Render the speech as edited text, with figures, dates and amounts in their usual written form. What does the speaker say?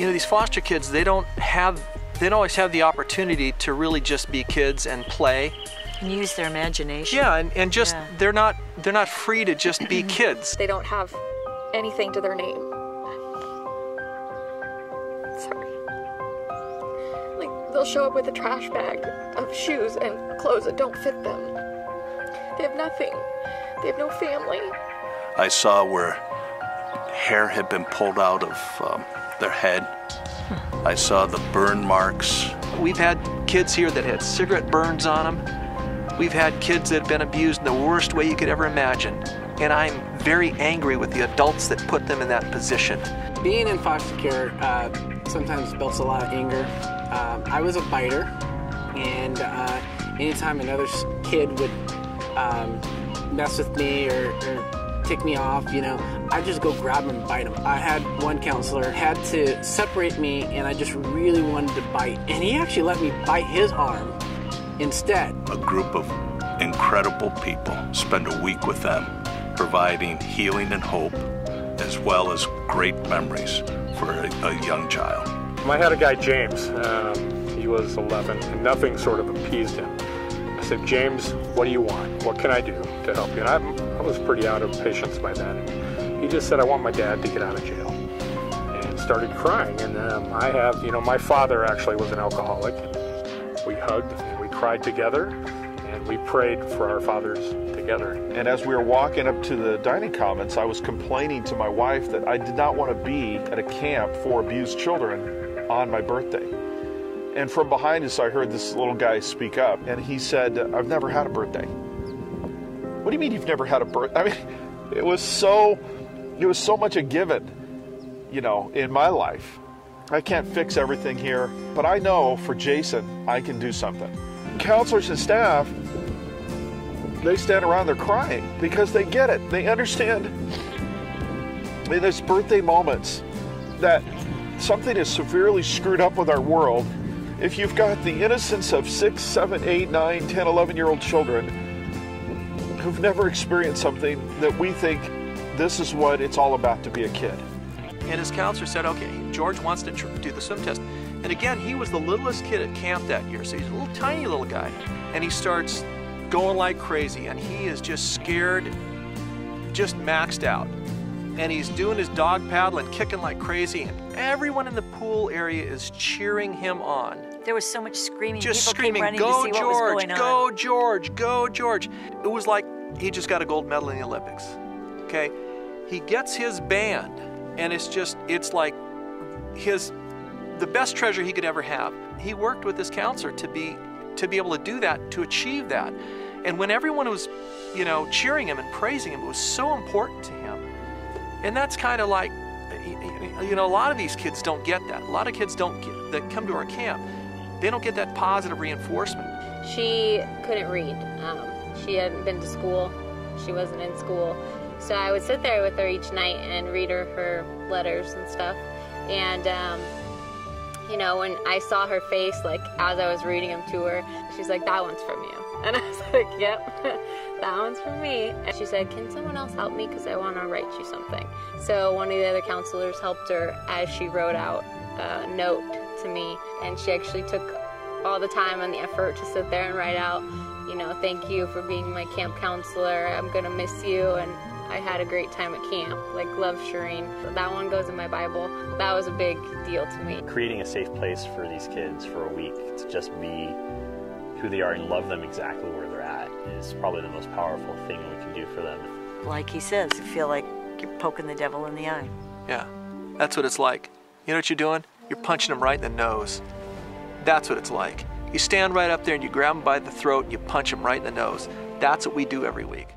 You know, these foster kids, they don't always have the opportunity to really just be kids and play. And use their imagination. Yeah, and just, they're not free to just be kids. They don't have anything to their name. Sorry. Like, they'll show up with a trash bag of shoes and clothes that don't fit them. They have nothing. They have no family. I saw where hair had been pulled out of their head. I saw the burn marks. We've had kids here that had cigarette burns on them. We've had kids that have been abused in the worst way you could ever imagine. And I'm very angry with the adults that put them in that position. Being in foster care sometimes builds a lot of anger. I was a biter, and anytime another kid would mess with me or tick me off, you know, I just go grab him and bite him. I had one counselor had to separate me, and I just really wanted to bite, and he actually let me bite his arm instead. A group of incredible people, spend a week with them, providing healing and hope, as well as great memories for a young child. I had a guy, James, he was 11, and nothing sort of appeased him. I said, James, what do you want? What can I do to help you? And I was pretty out of patience by then. And he just said, I want my dad to get out of jail. And started crying. And I have, you know, my father actually was an alcoholic. We hugged and we cried together, and we prayed for our fathers together. And as we were walking up to the dining commons, I was complaining to my wife that I did not want to be at a camp for abused children on my birthday. And from behind us, I heard this little guy speak up, and he said, I've never had a birthday. What do you mean you've never had a birthday? I mean, it was so much a given, you know, in my life. I can't fix everything here, but I know for Jason, I can do something. Counselors and staff, they stand around, they're crying because they get it. They understand in these birthday moments that something is severely screwed up with our world. If you've got the innocence of 6, 7, 8, 9, 10, 11-year-old children who've never experienced something that we think this is what it's all about to be a kid. And his counselor said, okay, George wants to do the swim test. And again, he was the littlest kid at camp that year, so he's a little tiny little guy. And he starts going like crazy, and he is just scared, just maxed out. And he's doing his dog paddle and kicking like crazy, and everyone in the pool area is cheering him on. There was so much screaming. Just People screaming, came running go to see George, what was going go on. George, go George. It was like he just got a gold medal in the Olympics, okay? He gets his band, and it's like the best treasure he could ever have. He worked with his counselor to be able to do that, to achieve that. And when everyone was, you know, cheering him and praising him, it was so important to him. And that's kind of like, you know, a lot of these kids don't get that. A lot of kids that come to our camp, they don't get that positive reinforcement. She couldn't read. She hadn't been to school. She wasn't in school. So I would sit there with her each night and read her letters and stuff. And, you know, when I saw her face, like, as I was reading them to her, she's like, that one's from you. And I was like, yep, that one's from me. And she said, can someone else help me? Because I want to write you something. So one of the other counselors helped her as she wrote out a note to me. And she actually took all the time and the effort to sit there and write out, you know, thank you for being my camp counselor. I'm going to miss you. And I had a great time at camp, like, love Shireen. That one goes in my Bible. That was a big deal to me. Creating a safe place for these kids for a week to just be who they are and love them exactly where they're at is probably the most powerful thing we can do for them. Like he says, you feel like you're poking the devil in the eye. Yeah, that's what it's like. You know what you're doing? You're punching him right in the nose. That's what it's like. You stand right up there and you grab him by the throat and you punch him right in the nose. That's what we do every week.